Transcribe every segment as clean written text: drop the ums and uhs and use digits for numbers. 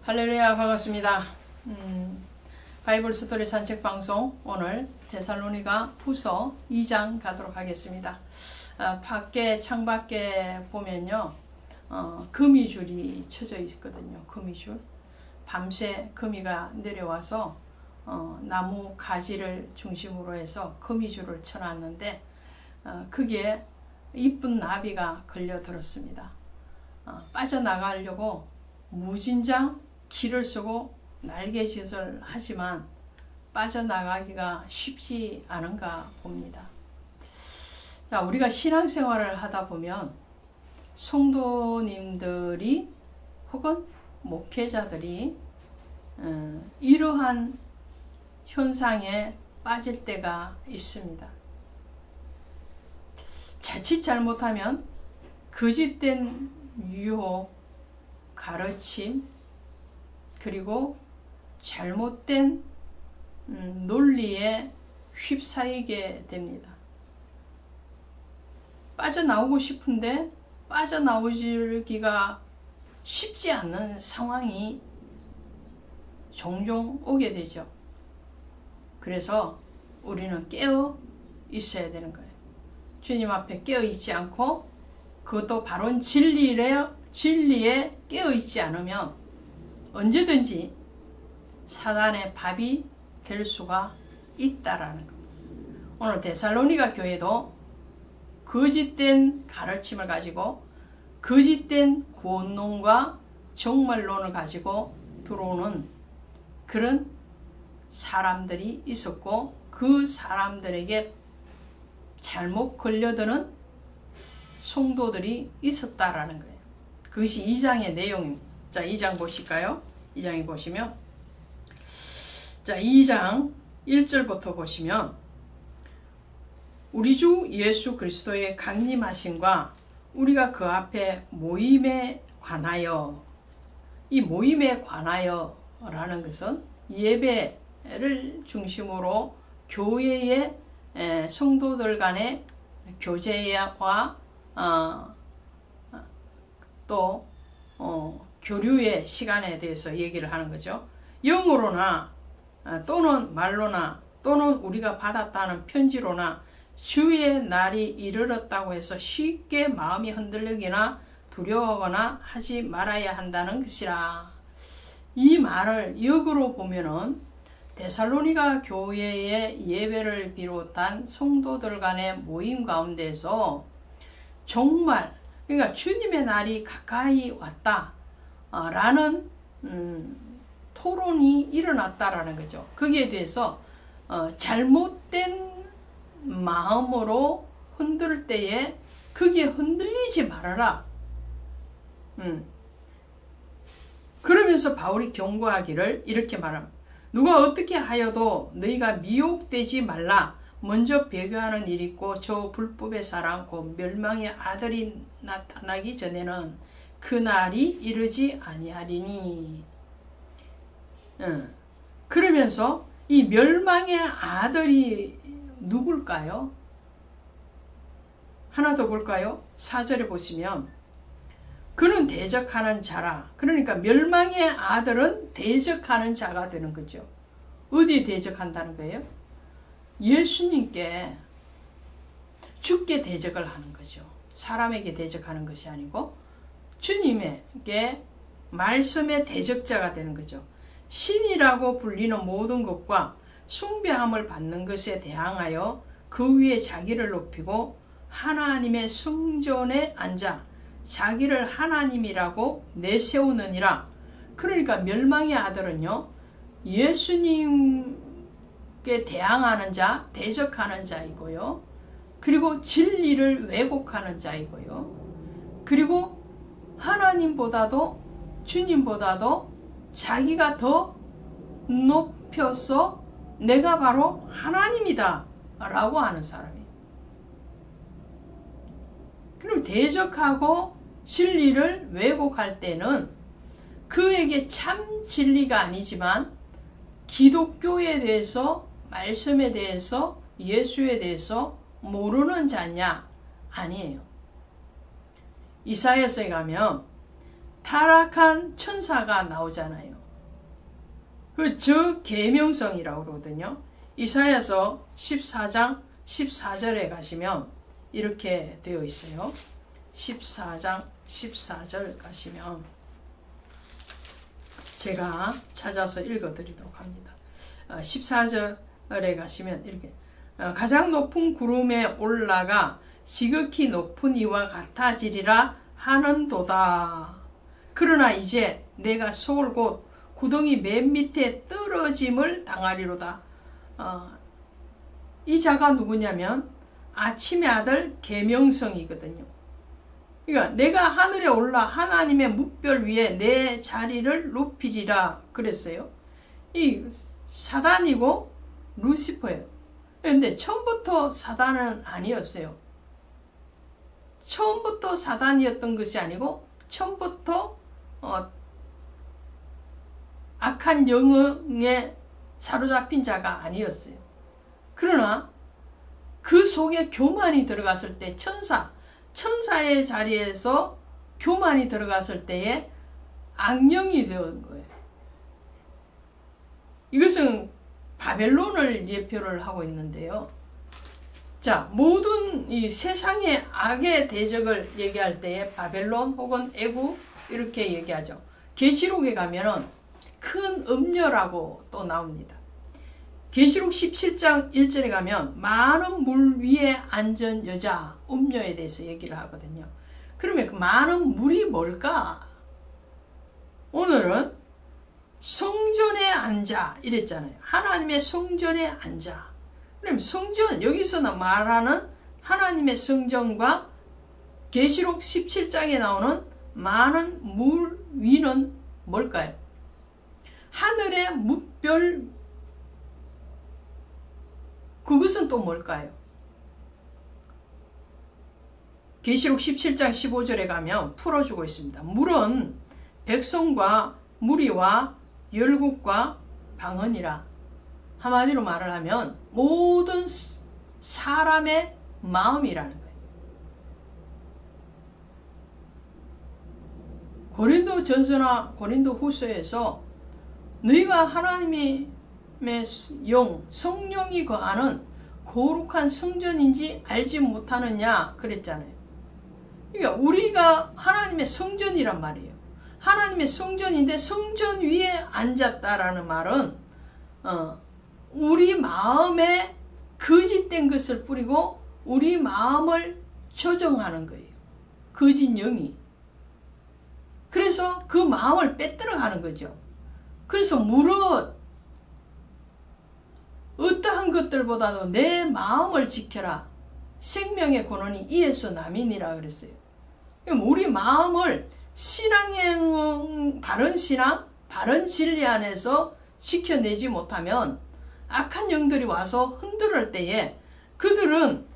할렐루야, 반갑습니다. 바이블 스토리 산책 방송, 오늘 데살로니가 후서 2장 가도록 하겠습니다. 밖에 창밖에 보면요, 거미줄이 쳐져 있거든요. 거미줄. 밤새 거미가 내려와서 나무 가지를 중심으로 해서 거미줄을 쳐놨는데 거기에 이쁜 나비가 걸려들었습니다. 빠져나가려고 무진장 길을 쓰고 날개짓을 하지만 빠져나가기가 쉽지 않은가 봅니다. 자, 우리가 신앙생활을 하다 보면 성도님들이 혹은 목회자들이 이러한 현상에 빠질 때가 있습니다. 자칫 잘못하면 거짓된 유혹, 가르침, 그리고 잘못된 논리에 휩싸이게 됩니다. 빠져나오고 싶은데 빠져나오기가 쉽지 않는 상황이 종종 오게 되죠. 그래서 우리는 깨어 있어야 되는 거예요. 주님 앞에 깨어 있지 않고 그것도 바른 진리에 깨어 있지 않으면 언제든지 사단의 밥이 될 수가 있다라는 겁니다. 오늘 데살로니가 교회도 거짓된 가르침을 가지고 거짓된 구원론과 정말론을 가지고 들어오는 그런 사람들이 있었고 그 사람들에게 잘못 걸려드는 성도들이 있었다라는 거예요. 그것이 2장의 내용입니다. 자, 2장 보실까요? 2장에 보시면, 자, 2장 1절부터 보시면, 우리 주 예수 그리스도의 강림하심과 우리가 그 앞에 모임에 관하여, 이 모임에 관하여 라는 것은 예배를 중심으로 교회의 성도들 간의 교제와 또 교류의 시간에 대해서 얘기를 하는 거죠. 영어로나 또는 말로나 또는 우리가 받았다는 편지로나 주의 날이 이르렀다고 해서 쉽게 마음이 흔들리거나 두려워하거나 하지 말아야 한다는 것이라. 이 말을 역으로 보면은 데살로니가 교회의 예배를 비롯한 성도들 간의 모임 가운데서 정말 그러니까 주님의 날이 가까이 왔다 라는 토론이 일어났다라는 거죠. 거기에 대해서 잘못된 마음으로 흔들 때에 거기에 흔들리지 말아라. 그러면서 바울이 경고하기를 이렇게 말합니다. 누가 어떻게 하여도 너희가 미혹되지 말라. 먼저 배교하는 일이 있고 저 불법의 사람 곧 멸망의 아들이 나타나기 전에는 그날이 이르지 아니하리니. 그러면서 이 멸망의 아들이 누굴까요? 하나 더 볼까요? 4절에 보시면 그는 대적하는 자라. 그러니까 멸망의 아들은 대적하는 자가 되는 거죠. 어디에 대적한다는 거예요? 예수님께 주께 대적을 하는 거죠. 사람에게 대적하는 것이 아니고 주님에게 말씀의 대적자가 되는 거죠. 신이라고 불리는 모든 것과 숭배함을 받는 것에 대항하여 그 위에 자기를 높이고 하나님의 성전에 앉아 자기를 하나님이라고 내세우느니라. 그러니까 멸망의 아들은요, 예수님께 대항하는 자, 대적하는 자이고요. 그리고 진리를 왜곡하는 자이고요. 그리고 하나님보다도 주님보다도 자기가 더 높여서 내가 바로 하나님이다 라고 하는 사람이에요. 그리고 대적하고 진리를 왜곡할 때는 그에게 참 진리가 아니지만 기독교에 대해서, 말씀에 대해서, 예수에 대해서 모르는 자냐? 아니에요. 이사야서에 가면 타락한 천사가 나오잖아요. 그 저계명성이라고 그러거든요. 이사야서 14장 14절에 가시면 이렇게 되어 있어요. 14장 14절 가시면 제가 찾아서 읽어드리도록 합니다. 14절에 가시면 이렇게 가장 높은 구름에 올라가 지극히 높은 이와 같아지리라 하는도다. 그러나 이제 내가 소울 곧 구덩이 맨 밑에 떨어짐을 당하리로다. 이 자가 누구냐면 아침의 아들 계명성이거든요. 그러니까 내가 하늘에 올라 하나님의 뭇별 위에 내 자리를 높이리라 그랬어요. 이 사단이고 루시퍼예요. 그런데 처음부터 사단은 아니었어요. 처음부터 사단이었던 것이 아니고 처음부터 악한 영에 사로잡힌 자가 아니었어요. 그러나 그 속에 교만이 들어갔을 때 천사의 자리에서 교만이 들어갔을 때에 악령이 되는 거예요. 이것은 바벨론을 예표를 하고 있는데요. 자, 모든 이 세상의 악의 대적을 얘기할 때에 바벨론 혹은 애굽 이렇게 얘기하죠. 계시록에 가면은 큰 음녀라고 또 나옵니다. 계시록 17장 1절에 가면 많은 물 위에 앉은 여자 음녀에 대해서 얘기를 하거든요. 그러면 그 많은 물이 뭘까? 오늘은 성전에 앉아 이랬잖아요. 하나님의 성전에 앉아. 그럼 성전, 여기서 말하는 하나님의 성전과 계시록 17장에 나오는 많은 물 위는 뭘까요? 하늘의 뭇별, 그것은 또 뭘까요? 계시록 17장 15절에 가면 풀어주고 있습니다. 물은 백성과 무리와 열국과 방언이라. 한마디로 말을 하면 모든 사람의 마음이라는 거예요. 고린도 전서나 고린도 후서에서 너희가 하나님의 영, 성령이 거하는 거룩한 성전인지 알지 못하느냐 그랬잖아요. 그러니까 우리가 하나님의 성전이란 말이에요. 하나님의 성전인데 성전 위에 앉았다라는 말은 우리 마음에 거짓된 것을 뿌리고 우리 마음을 조정하는 거예요. 거짓 영이. 그래서 그 마음을 빼들어가는 거죠. 그래서 무릇 어떠한 것들보다도 내 마음을 지켜라. 생명의 근원이 이에서 남이니라 그랬어요. 우리 마음을 신앙의 바른 신앙, 바른 진리 안에서 지켜내지 못하면 악한 영들이 와서 흔들을 때에 그들은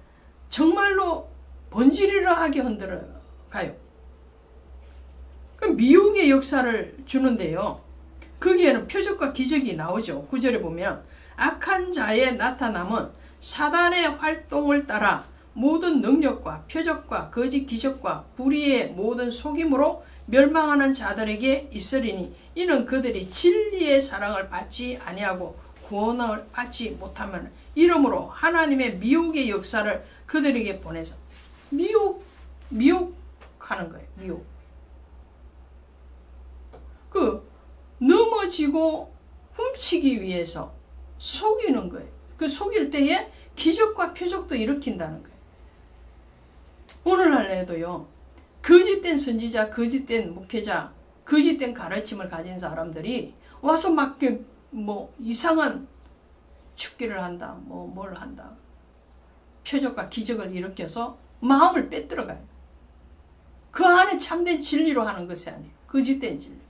정말로 번지르르하게 흔들어가요. 미혹의 역사를 주는데요. 거기에는 표적과 기적이 나오죠. 9절에 보면 악한 자의 나타남은 사단의 활동을 따라 모든 능력과 표적과 거짓 기적과 불의의 모든 속임으로 멸망하는 자들에게 있으리니 이는 그들이 진리의 사랑을 받지 아니하고 구원을 받지 못하면 이러므로 하나님의 미혹의 역사를 그들에게 보내서 미혹하는 거예요. 미혹. 넘어지고 훔치기 위해서 속이는 거예요. 그 속일 때에 기적과 표적도 일으킨다는 거예요. 오늘날에도요. 거짓된 선지자, 거짓된 목회자, 거짓된 가르침을 가진 사람들이 와서 막 이상한 축기를 한다, 뭘 한다. 표적과 기적을 일으켜서 마음을 빼들어가요. 그 안에 참된 진리로 하는 것이 아니에요. 거짓된 진리.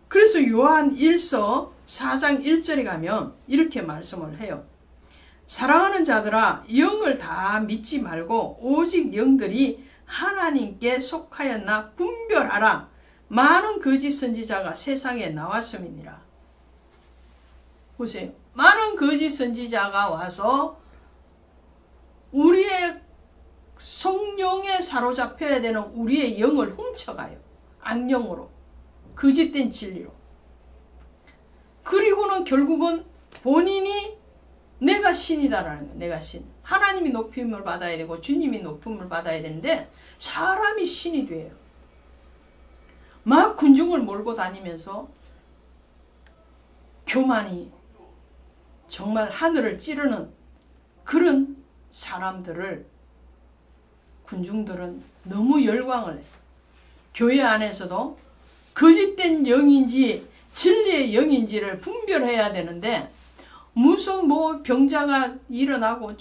그래서 요한 1서 4장 1절에 가면 이렇게 말씀을 해요. 사랑하는 자들아 영을 다 믿지 말고 오직 영들이 하나님께 속하였나 분별하라. 많은 거짓 선지자가 세상에 나왔음이니라. 보세요. 많은 거짓 선지자가 와서 우리의 성령에 사로잡혀야 되는 우리의 영을 훔쳐가요. 악령으로. 거짓된 진리로. 그리고는 결국은 본인이 내가 신이다라는 거예요. 내가 신. 하나님이 높임을 받아야 되고 주님이 높임을 받아야 되는데 사람이 신이 돼요. 막 군중을 몰고 다니면서 교만이 정말 하늘을 찌르는 그런 사람들을 군중들은 너무 열광을 해요. 교회 안에서도 거짓된 영인지 진리의 영인지를 분별해야 되는데 무슨 뭐 병자가 일어나고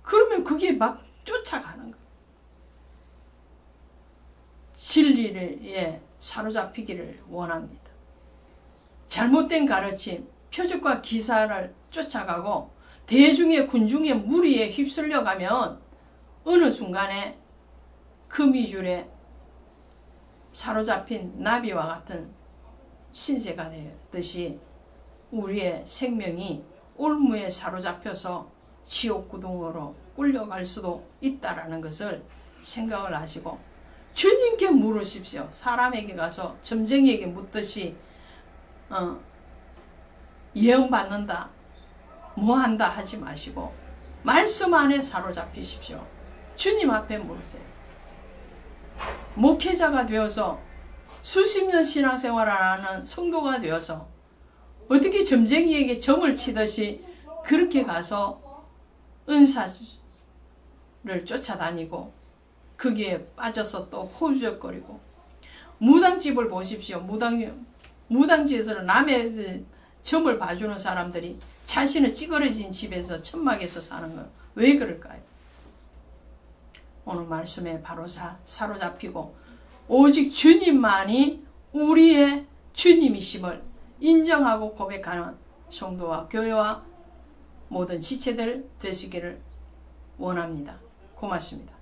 그러면 그게 막 쫓아가는 거예요. 진리에 사로잡히기를 원합니다. 잘못된 가르침, 표적과 기사를 쫓아가고 대중의 군중의 무리에 휩쓸려 가면 어느 순간에 거미줄에 사로잡힌 나비와 같은 신세가 되듯이 우리의 생명이 올무에 사로잡혀서 지옥구덩으로 끌려갈 수도 있다라는 것을 생각을 하시고 주님께 물으십시오. 사람에게 가서 점쟁이에게 묻듯이 예언받는다, 뭐한다 하지 마시고 말씀 안에 사로잡히십시오. 주님 앞에 물으세요. 목회자가 되어서 수십 년 신앙생활을 하는 성도가 되어서 어떻게 점쟁이에게 점을 치듯이 그렇게 가서 은사를 쫓아다니고 거기에 빠져서 또 호주적거리고 무당집을 보십시오. 무당집에서 남의 점을 봐주는 사람들이 자신은 찌그러진 집에서 천막에서 사는 거 왜 그럴까요? 오늘 말씀에 바로 사로잡히고 오직 주님만이 우리의 주님이심을 인정하고 고백하는 성도와 교회와 모든 지체들 되시기를 원합니다. 고맙습니다.